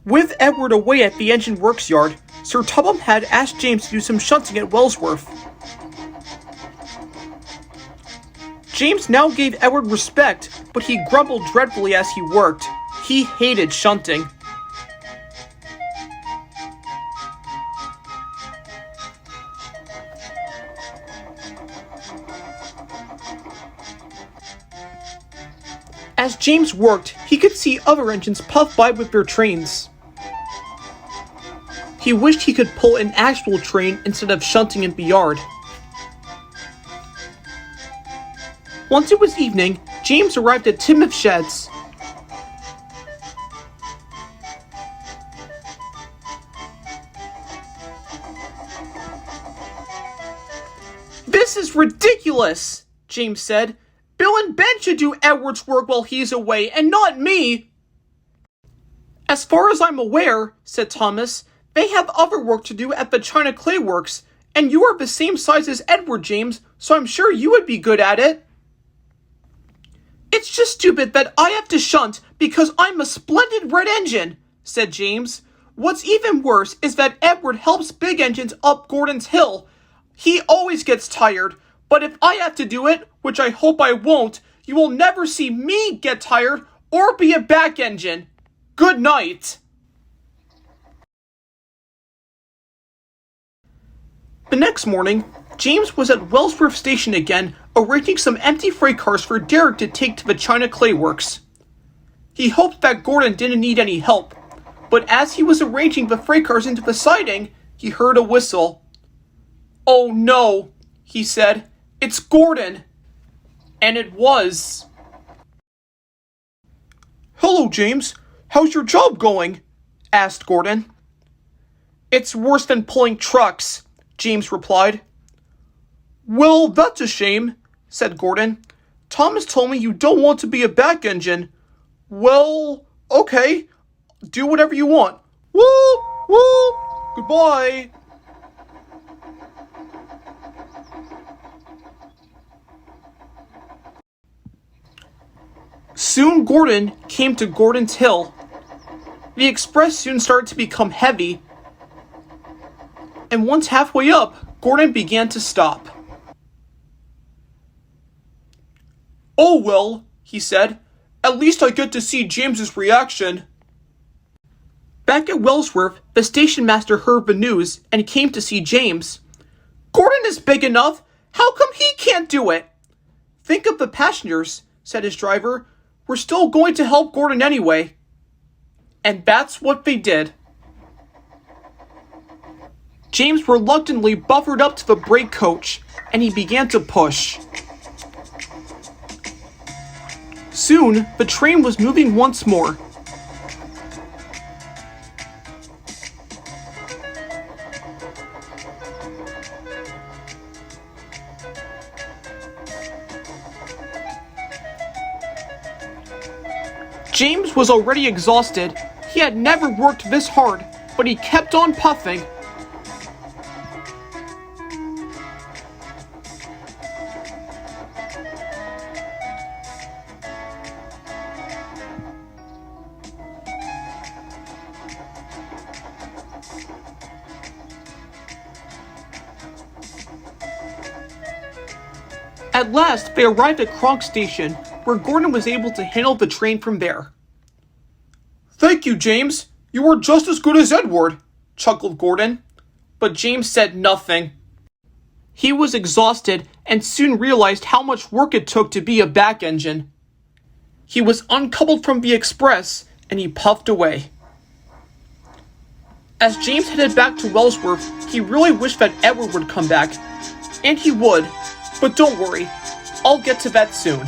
With Edward away at the engine works yard, Sir Topham had asked James to do some shunting at Wellsworth. James now gave Edward respect, but he grumbled dreadfully as he worked. He hated shunting. As James worked, he could see other engines puff by with their trains. He wished he could pull an actual train instead of shunting in the yard. Once it was evening, James arrived at Timothy's sheds. "This is ridiculous," James said. "Bill and Ben should do Edward's work while he's away, and not me." "As far as I'm aware," said Thomas, "they have other work to do at the China Clay Works, and you are the same size as Edward, James, so I'm sure you would be good at it." "It's just stupid that I have to shunt because I'm a splendid red engine," said James. "What's even worse is that Edward helps big engines up Gordon's Hill. He always gets tired, but if I have to do it, which I hope I won't, you will never see me get tired or be a back engine. Good night." The next morning, James was at Wellsworth Station again, arranging some empty freight cars for Derek to take to the China Clay Works. He hoped that Gordon didn't need any help, but as he was arranging the freight cars into the siding, he heard a whistle. "Oh no," he said, "it's Gordon." And it was. "Hello, James. How's your job going?" asked Gordon. "It's worse than pulling trucks," James replied. "Well, that's a shame," said Gordon. "Thomas told me you don't want to be a back engine." "Well, okay. Do whatever you want. Whoop, whoop. Goodbye." Soon Gordon came to Gordon's Hill. The express soon started to become heavy, and once halfway up, Gordon began to stop. "Oh well," he said, "at least I get to see James's reaction." Back at Wellsworth, the station master heard the news and came to see James. "Gordon is big enough. How come he can't do it?" "Think of the passengers," said his driver. "We're still going to help Gordon anyway." And that's what they did. James reluctantly buffered up to the brake coach, and he began to push. Soon, the train was moving once more. James was already exhausted. He had never worked this hard, but he kept on puffing. At last, they arrived at Kronk Station, where Gordon was able to handle the train from there. "Thank you, James. You were just as good as Edward," chuckled Gordon. But James said nothing. He was exhausted and soon realized how much work it took to be a back engine. He was uncoupled from the express, and he puffed away. As James headed back to Wellsworth, he really wished that Edward would come back. And he would. But don't worry, I'll get to that soon.